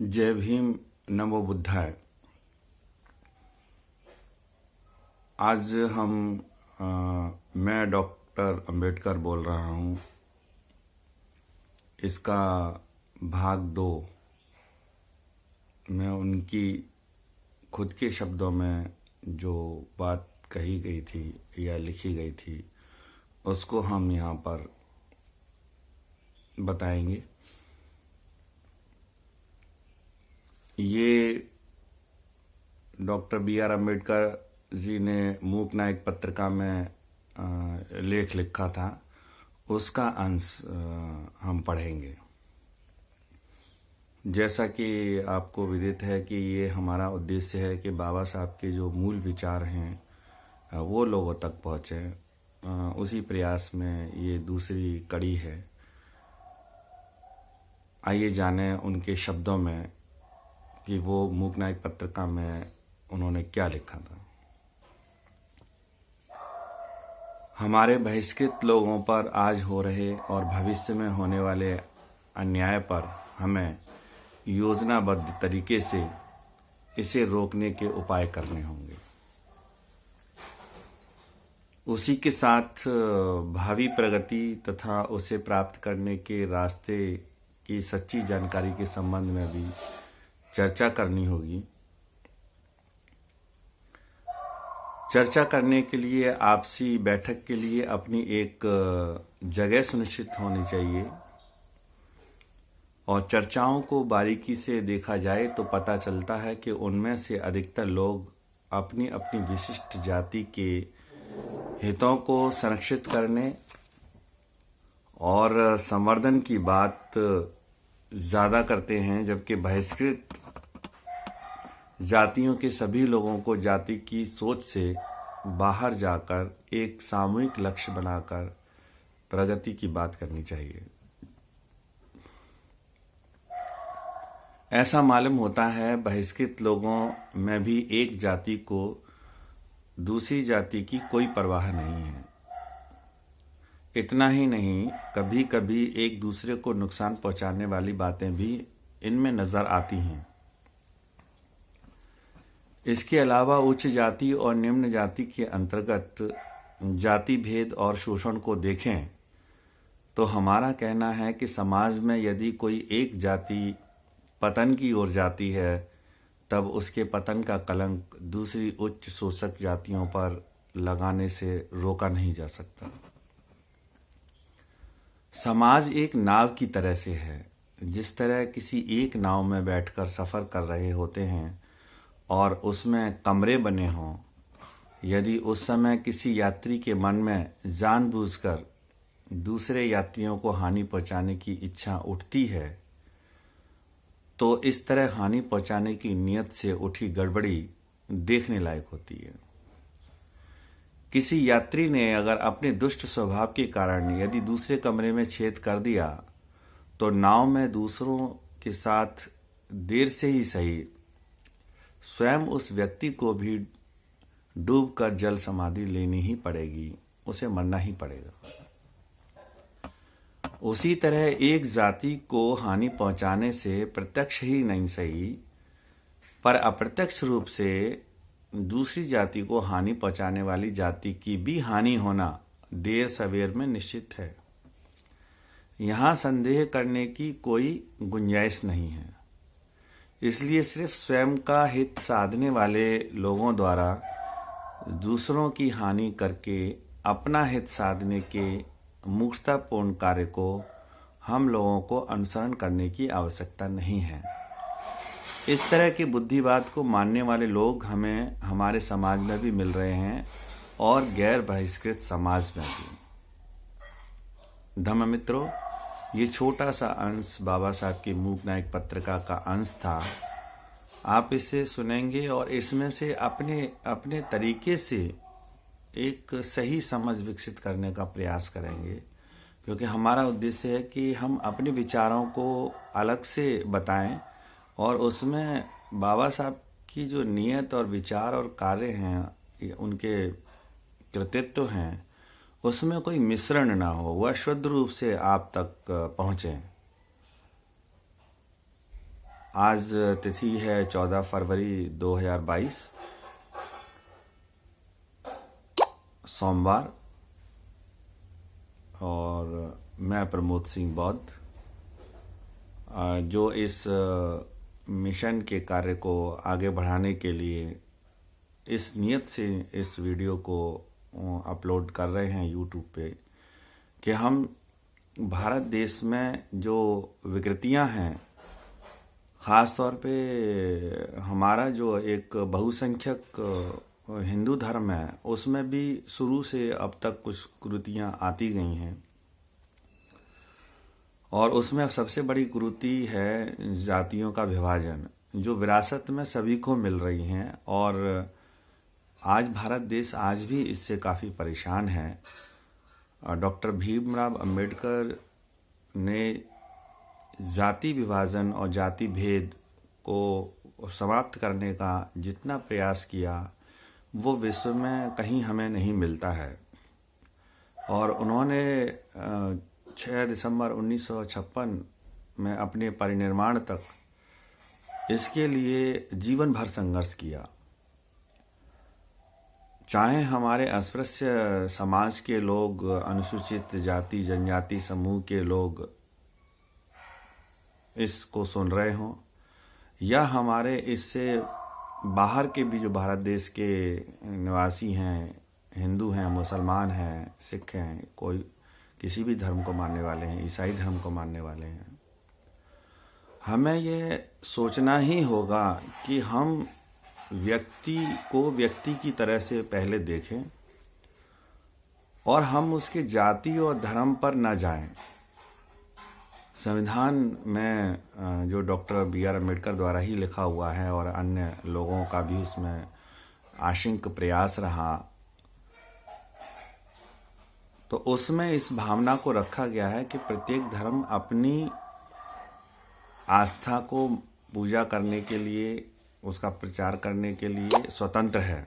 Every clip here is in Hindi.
जय भीम, नमो बुद्धाय। आज मैं डॉक्टर अंबेडकर बोल रहा हूँ। इसका भाग 2 में उनकी खुद के शब्दों में जो बात कही गई थी या लिखी गई थी उसको हम यहाँ पर बताएंगे। ये डॉक्टर B.R. अम्बेडकर जी ने मूक नायक पत्रिका में लेख लिखा था, उसका अंश हम पढ़ेंगे। जैसा कि आपको विदित है कि ये हमारा उद्देश्य है कि बाबा साहब के जो मूल विचार हैं वो लोगों तक पहुँचे। उसी प्रयास में ये दूसरी कड़ी है। आइए जानें उनके शब्दों में कि वो मूक नायक पत्रिका में उन्होंने क्या लिखा था। हमारे बहिष्कृत लोगों पर आज हो रहे और भविष्य में होने वाले अन्याय पर हमें योजनाबद्ध तरीके से इसे रोकने के उपाय करने होंगे। उसी के साथ भावी प्रगति तथा उसे प्राप्त करने के रास्ते की सच्ची जानकारी के संबंध में भी चर्चा करनी होगी। चर्चा करने के लिए आपसी बैठक के लिए अपनी एक जगह सुनिश्चित होनी चाहिए और चर्चाओं को बारीकी से देखा जाए तो पता चलता है कि उनमें से अधिकतर लोग अपनी अपनी विशिष्ट जाति के हितों को संरक्षित करने और संवर्धन की बात ज़्यादा करते हैं, जबकि बहिष्कृत जातियों के सभी लोगों को जाति की सोच से बाहर जाकर एक सामूहिक लक्ष्य बनाकर प्रगति की बात करनी चाहिए। ऐसा मालूम होता है बहिष्कृत लोगों में भी एक जाति को दूसरी जाति की कोई परवाह नहीं है। इतना ही नहीं, कभी कभी एक दूसरे को नुकसान पहुंचाने वाली बातें भी इनमें नजर आती हैं। इसके अलावा उच्च जाति और निम्न जाति के अंतर्गत जाति भेद और शोषण को देखें तो हमारा कहना है कि समाज में यदि कोई एक जाति पतन की ओर जाती है तब उसके पतन का कलंक दूसरी उच्च शोषक जातियों पर लगाने से रोका नहीं जा सकता। समाज एक नाव की तरह से है। जिस तरह किसी एक नाव में बैठकर सफर कर रहे होते हैं और उसमें कमरे बने हों, यदि उस समय किसी यात्री के मन में जानबूझकर दूसरे यात्रियों को हानि पहुंचाने की इच्छा उठती है तो इस तरह हानि पहुंचाने की नीयत से उठी गड़बड़ी देखने लायक होती है। किसी यात्री ने अगर अपने दुष्ट स्वभाव के कारण यदि दूसरे कमरे में छेद कर दिया तो नाव में दूसरों के साथ देर से ही सही स्वयं उस व्यक्ति को भी डूबकर जल समाधि लेनी ही पड़ेगी, उसे मरना ही पड़ेगा। उसी तरह एक जाति को हानि पहुंचाने से प्रत्यक्ष ही नहीं सही पर अप्रत्यक्ष रूप से दूसरी जाति को हानि पहुंचाने वाली जाति की भी हानि होना देर सवेर में निश्चित है। यहाँ संदेह करने की कोई गुंजाइश नहीं है। इसलिए सिर्फ स्वयं का हित साधने वाले लोगों द्वारा दूसरों की हानि करके अपना हित साधने के मूर्खतापूर्ण कार्य को हम लोगों को अनुसरण करने की आवश्यकता नहीं है। इस तरह के बुद्धिवाद को मानने वाले लोग हमें हमारे समाज में भी मिल रहे हैं और गैर बहिष्कृत समाज में भी। धम्म मित्रों, ये छोटा सा अंश बाबा साहब की मूक नायक पत्रिका का अंश था। आप इसे सुनेंगे और इसमें से अपने अपने तरीके से एक सही समझ विकसित करने का प्रयास करेंगे, क्योंकि हमारा उद्देश्य है कि हम अपने विचारों को अलग से बताएं और उसमें बाबा साहब की जो नीयत और विचार और कार्य हैं, उनके कृतित्व हैं, उसमें कोई मिश्रण ना हो, वह शुद्ध रूप से आप तक पहुँचे। आज तिथि है 14 फरवरी 2022 सोमवार, और मैं प्रमोद सिंह बौद्ध, जो इस मिशन के कार्य को आगे बढ़ाने के लिए इस नियत से इस वीडियो को अपलोड कर रहे हैं यूट्यूब पे कि हम भारत देश में जो विकृतियां हैं, ख़ास तौर पे हमारा जो एक बहुसंख्यक हिंदू धर्म है, उसमें भी शुरू से अब तक कुछ कुरीतियां आती गई हैं, और उसमें सबसे बड़ी कुरीति है जातियों का विभाजन, जो विरासत में सभी को मिल रही हैं। और आज भारत देश आज भी इससे काफ़ी परेशान है। डॉक्टर भीमराव अंबेडकर ने जाति विभाजन और जाति भेद को समाप्त करने का जितना प्रयास किया, वो विश्व में कहीं हमें नहीं मिलता है। और उन्होंने 6 दिसंबर 1956 में अपने परिनिर्वाण तक इसके लिए जीवन भर संघर्ष किया। चाहे हमारे अस्पृश्य समाज के लोग, अनुसूचित जाति जनजाति समूह के लोग इसको सुन रहे हों, या हमारे इससे बाहर के भी जो भारत देश के निवासी हैं, हिंदू हैं, मुसलमान हैं, सिख हैं, कोई किसी भी धर्म को मानने वाले हैं, ईसाई धर्म को मानने वाले हैं, हमें ये सोचना ही होगा कि हम व्यक्ति को व्यक्ति की तरह से पहले देखें और हम उसके जाति और धर्म पर न जाएं। संविधान में जो डॉक्टर B.R. अम्बेडकर द्वारा ही लिखा हुआ है और अन्य लोगों का भी उसमें आशंक प्रयास रहा, तो उसमें इस भावना को रखा गया है कि प्रत्येक धर्म अपनी आस्था को पूजा करने के लिए, उसका प्रचार करने के लिए स्वतंत्र है।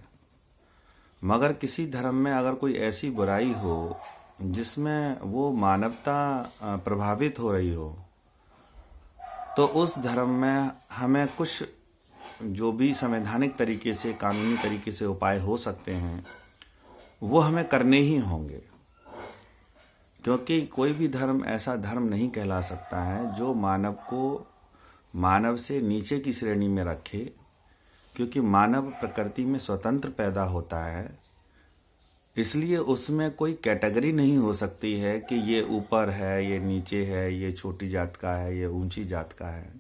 मगर किसी धर्म में अगर कोई ऐसी बुराई हो जिसमें वो मानवता प्रभावित हो रही हो, तो उस धर्म में हमें कुछ जो भी संवैधानिक तरीके से, कानूनी तरीके से उपाय हो सकते हैं, वो हमें करने ही होंगे। क्योंकि कोई भी धर्म ऐसा धर्म नहीं कहला सकता है जो मानव को मानव से नीचे की श्रेणी में रखे, क्योंकि मानव प्रकृति में स्वतंत्र पैदा होता है। इसलिए उसमें कोई कैटेगरी नहीं हो सकती है कि ये ऊपर है, ये नीचे है, ये छोटी जात का है, ये ऊंची जात का है।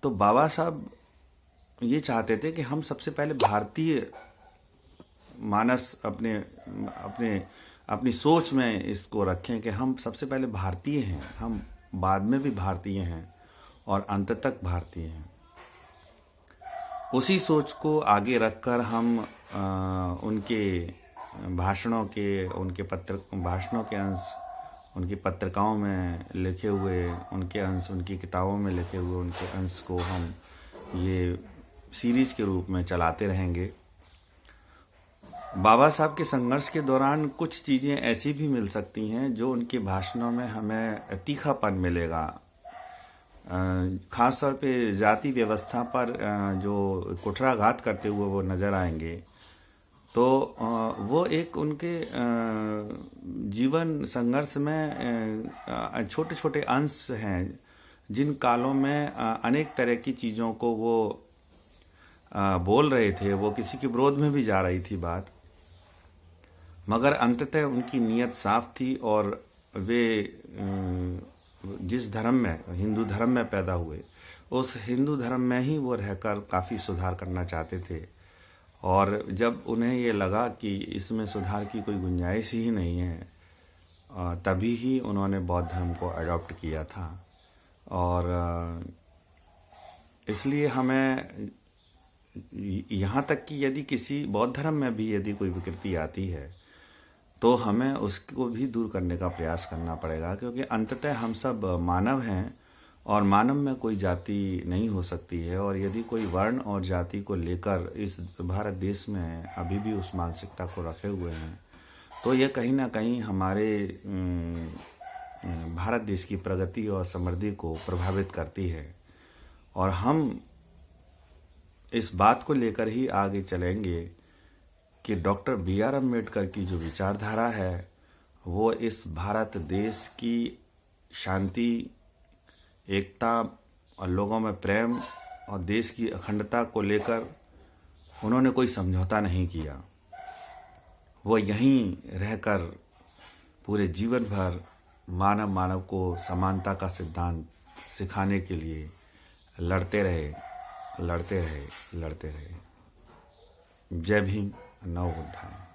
तो बाबा साहब ये चाहते थे कि हम सबसे पहले भारतीय मानस अपनी सोच में इसको रखें कि हम सबसे पहले भारतीय हैं, हम बाद में भी भारतीय हैं और अंत तक भारतीय हैं। उसी सोच को आगे रखकर हम उनके भाषणों के, भाषणों के अंश, उनकी पत्रिकाओं में लिखे हुए उनके अंश, उनकी किताबों में लिखे हुए उनके अंश को हम ये सीरीज के रूप में चलाते रहेंगे। बाबा साहब के संघर्ष के दौरान कुछ चीज़ें ऐसी भी मिल सकती हैं जो उनके भाषणों में हमें तीखापन मिलेगा। खास तौर पे जाति व्यवस्था पर जो कुठाराघात करते हुए वो नज़र आएंगे, तो वो एक उनके जीवन संघर्ष में छोटे छोटे अंश हैं जिन कालों में अनेक तरह की चीज़ों को वो बोल रहे थे। वो किसी के विरोध में भी जा रही थी बात, मगर अंततः उनकी नीयत साफ थी और वे जिस धर्म में, हिंदू धर्म में पैदा हुए, उस हिंदू धर्म में ही वो रहकर काफ़ी सुधार करना चाहते थे। और जब उन्हें ये लगा कि इसमें सुधार की कोई गुंजाइश ही नहीं है, तभी ही उन्होंने बौद्ध धर्म को अडॉप्ट किया था। और इसलिए हमें यहाँ तक कि यदि किसी बौद्ध धर्म में भी यदि कोई विकृति आती है तो हमें उसको भी दूर करने का प्रयास करना पड़ेगा, क्योंकि अंततः हम सब मानव हैं और मानव में कोई जाति नहीं हो सकती है। और यदि कोई वर्ण और जाति को लेकर इस भारत देश में अभी भी उस मानसिकता को रखे हुए हैं, तो ये कहीं ना कहीं हमारे भारत देश की प्रगति और समृद्धि को प्रभावित करती है। और हम इस बात को लेकर ही आगे चलेंगे कि डॉक्टर B.R. अम्बेडकर की जो विचारधारा है वो इस भारत देश की शांति, एकता और लोगों में प्रेम और देश की अखंडता को लेकर उन्होंने कोई समझौता नहीं किया। वो यहीं रहकर पूरे जीवन भर मानव को समानता का सिद्धांत सिखाने के लिए लड़ते रहे। जय भीम, नव बुद्धाय।